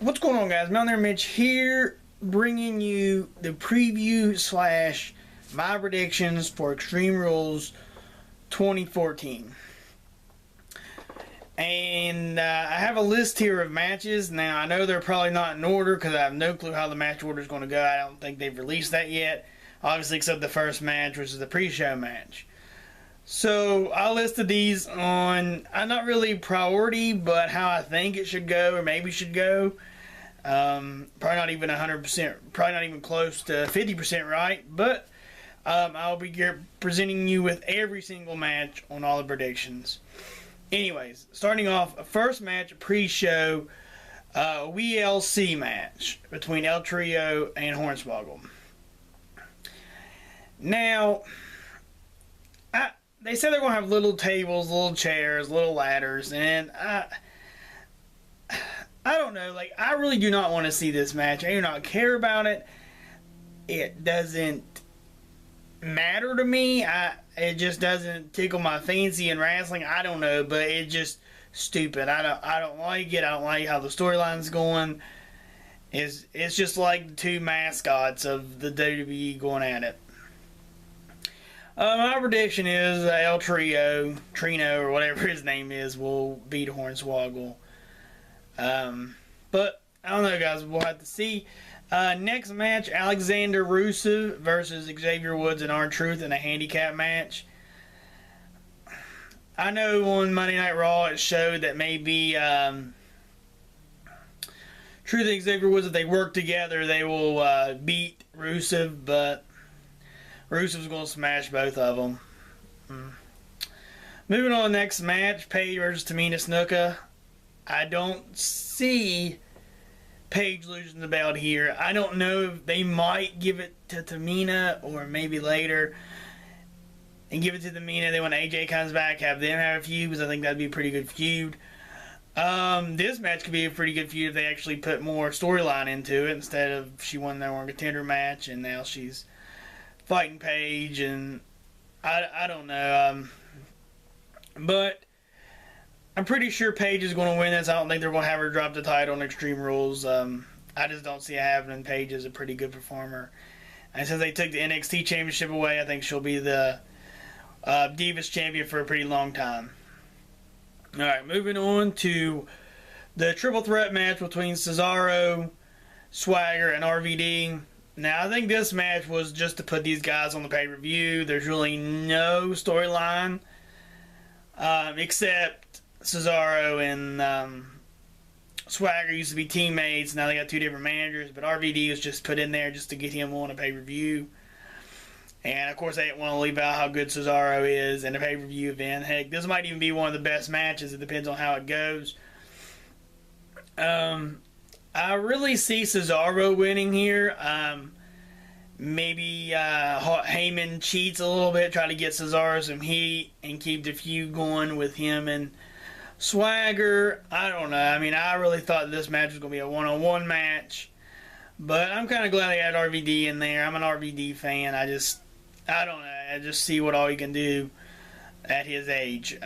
What's going on, guys? Mountaineer Mitch here, bringing you the preview slash my predictions for Extreme Rules 2014. And I have a list here of matches. Now, I know they're probably not in order because I have no clue how the match order is going to go. I don't think they've released that yet. Obviously, except the first match, which is the pre-show match. So, I listed these on, not really priority, but how I think it should go, or maybe should go. Probably not even 100%, probably not even close to 50% right, but I'll be presenting you with every single match on all the predictions. Anyways, starting off, first match, pre-show, WLC match between El Trio and Hornswoggle. Now, they said they're going to have little tables, little chairs, little ladders, and I don't know. Like, I really do not want to see this match. I do not care about it. It doesn't matter to me. It just doesn't tickle my fancy in wrestling. I don't know, but it's just stupid. I don't like it. I don't like how the storyline's going. It's just like the two mascots of the WWE going at it. My prediction is El Trio, Trino, or whatever his name is, will beat Hornswoggle. But, I don't know, guys. We'll have to see. Next match, Alexander Rusev versus Xavier Woods and R-Truth in a handicap match. I know on Monday Night Raw it showed that maybe Truth and Xavier Woods, if they work together, they will beat Rusev, but Rusev's going to smash both of them. Moving on to the next match, Paige versus Tamina Snuka. I don't see Paige losing the belt here. I don't know if they might give it to Tamina or maybe later and give it to Tamina. Then when AJ comes back, have them have a feud, because I think that'd be a pretty good feud. This match could be a pretty good feud if they actually put more storyline into it instead of she won the World Contender match and now she's fighting Paige, and I don't know. But I'm pretty sure Paige is going to win this. I don't think they're going to have her drop the title on Extreme Rules. I just don't see it happening. Paige is a pretty good performer. And since they took the NXT Championship away, I think she'll be the Divas Champion for a pretty long time. Alright, moving on to the triple threat match between Cesaro, Swagger, and RVD. Now, I think this match was just to put these guys on the pay-per-view. There's really no storyline except Cesaro and Swagger used to be teammates. Now they got two different managers, but RVD was just put in there just to get him on a pay-per-view. And, of course, they didn't want to leave out how good Cesaro is in a pay-per-view event. Heck, this might even be one of the best matches. It depends on how it goes. I really see Cesaro winning here. Maybe Heyman cheats a little bit, try to get Cesaro some heat and keep the feud going with him and Swagger. I don't know. I mean, I really thought this match was going to be a one-on-one match. But I'm kind of glad they had RVD in there. I'm an RVD fan. I don't know. I just see what all he can do at his age.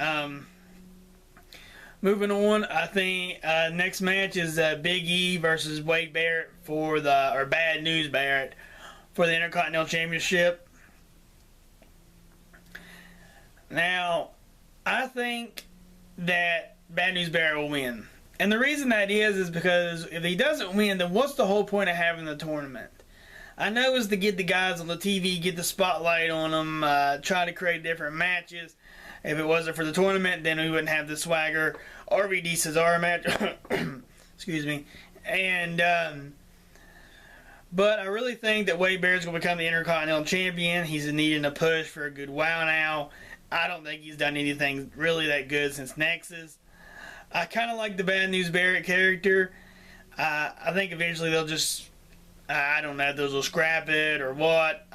Moving on, I think next match is Big E versus Wade Barrett or Bad News Barrett for the Intercontinental Championship. Now, I think that Bad News Barrett will win. And the reason that is because if he doesn't win, then what's the whole point of having the tournament? I know it's to get the guys on the TV, get the spotlight on them, try to create different matches. If it wasn't for the tournament, then we wouldn't have the Swagger RVD Cesaro match. Excuse me. And, but I really think that Wade Barrett's going to become the Intercontinental Champion. He's needing a push for a good while now. I don't think he's done anything really that good since Nexus. I kind of like the Bad News Barrett character. I think eventually they'll just, I don't know if they'll scrap it or what.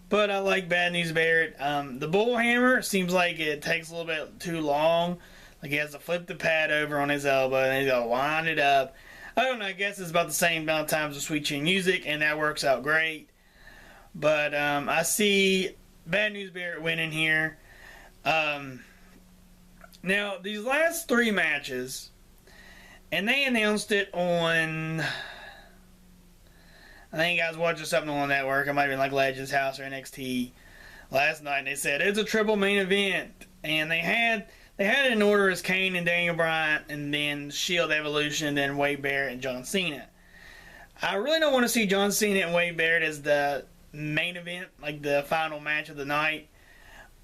But I like Bad News Barrett. The Bullhammer seems like it takes a little bit too long. Like he has to flip the pad over on his elbow and he's got to wind it up. I don't know. I guess it's about the same amount of times as Sweet Chin Music, and that works out great. But I see Bad News Barrett winning here. Now, these last three matches, And they announced it on, I think I was watching something on the network. It might have been like Legends House or NXT last night. And they said it's a triple main event. And they had it in order as Kane and Daniel Bryan, and then Shield Evolution, and then Wade Barrett and John Cena. I really don't want to see John Cena and Wade Barrett as the main event, like the final match of the night.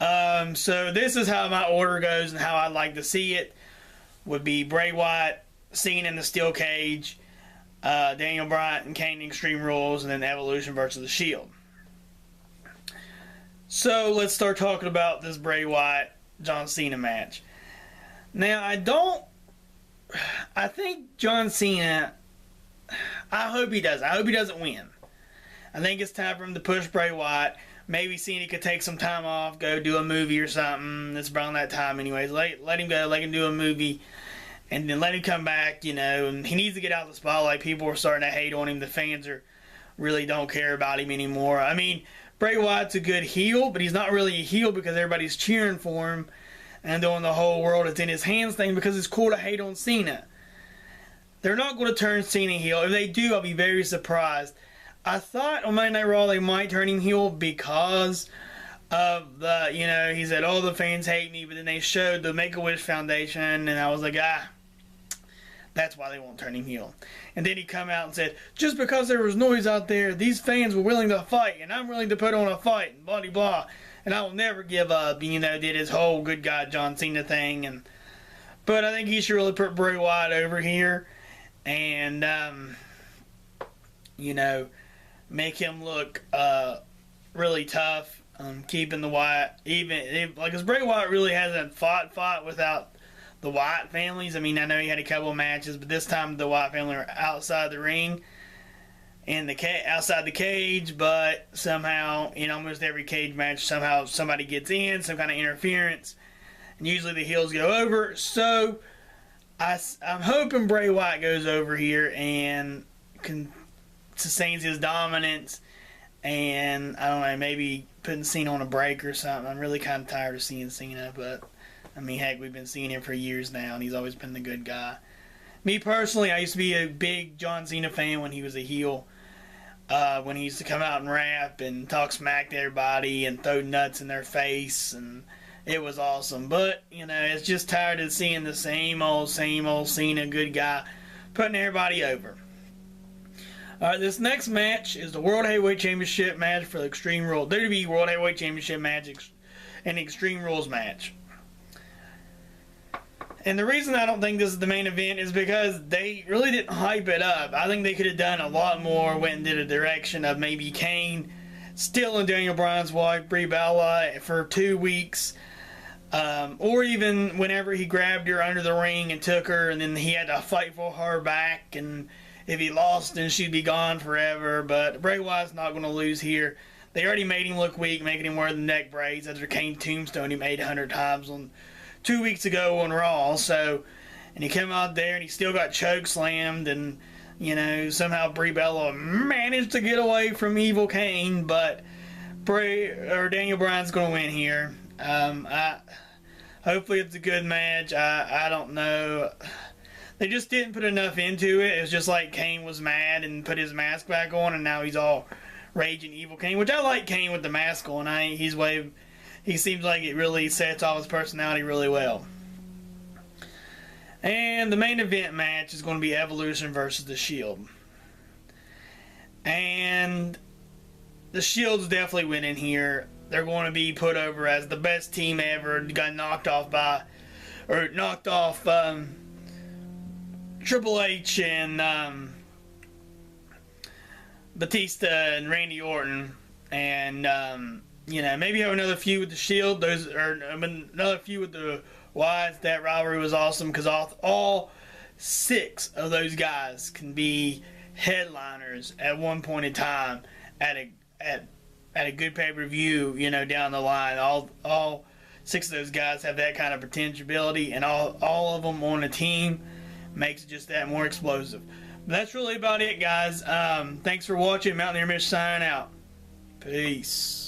So this is how my order goes and how I'd like to see it. Would be Bray Wyatt, Cena in the steel cage, Daniel Bryan and Kane in Extreme Rules, and then Evolution versus the Shield. So let's start talking about this Bray Wyatt John Cena match. Now I think John Cena, I hope he does. I hope he doesn't win. I think it's time for him to push Bray Wyatt. Maybe Cena could take some time off, go do a movie or something. It's around that time anyways. Let him go, let him do a movie, and then let him come back, and he needs to get out of the spotlight. People are starting to hate on him. The fans really don't care about him anymore. I mean, Bray Wyatt's a good heel, but he's not really a heel because everybody's cheering for him and doing the whole world it's in his hands thing because it's cool to hate on Cena. They're not going to turn Cena heel. If they do, I'll be very surprised. I thought on Monday Night Raw they might turn him heel because of the, he said, oh, the fans hate me, but then they showed the Make-A-Wish Foundation, and I was like, that's why they won't turn him heel. And then he come out and said, just because there was noise out there, these fans were willing to fight, and I'm willing to put on a fight, and blah, blah, and I will never give up. Did his whole good guy John Cena thing. But I think he should really put Bray Wyatt over here and, make him look really tough, keeping the Wyatt even. Because Bray Wyatt really hasn't fought without the Wyatt families. I mean, I know he had a couple of matches, but this time the Wyatt family are outside the ring, outside the cage. But somehow, in almost every cage match, somehow somebody gets in, some kind of interference, and usually the heels go over. So I'm hoping Bray Wyatt goes over here and sustains his dominance, and I don't know, maybe putting Cena on a break or something. I'm really kind of tired of seeing Cena, but I mean, heck, we've been seeing him for years now, and he's always been the good guy. Me personally, I used to be a big John Cena fan when he was a heel. When he used to come out and rap and talk smack to everybody and throw nuts in their face, and it was awesome. But, it's just tired of seeing the same old Cena, good guy, putting everybody over. Alright, this next match is the World Heavyweight Championship match for the Extreme Rules. WWE World Heavyweight Championship match and the Extreme Rules match. And the reason I don't think this is the main event is because they really didn't hype it up. I think they could have done a lot more, went into the direction of maybe Kane stealing Daniel Bryan's wife, Brie Bella, for 2 weeks. Or even whenever he grabbed her under the ring and took her, and then he had to fight for her back, and if he lost, then she'd be gone forever. But Bray Wyatt's not going to lose here. They already made him look weak, making him wear the neck brace after Kane tombstoned him 800 times 2 weeks ago on Raw. So, and he came out there and he still got choke slammed, and somehow Brie Bella managed to get away from Evil Kane. But Daniel Bryan's going to win here. Hopefully it's a good match. I don't know. They just didn't put enough into it. It was just like Kane was mad and put his mask back on, and now he's all raging Evil Kane, which I like Kane with the mask on. He seems like it really sets off his personality really well. And the main event match is going to be Evolution versus the Shield. And the Shield's definitely winning here. They're going to be put over as the best team ever. Got knocked off Triple H and Batista and Randy Orton, and maybe have another feud with the Shield. Another feud with the Wyatts. That rivalry was awesome because all 6 of those guys can be headliners at one point in time at a good pay-per-view. Down the line, all 6 of those guys have that kind of potentiality, and all of them on a team makes it just that more explosive. But that's really about it, guys. Thanks for watching. Mountaineer Mitch signing out. Peace.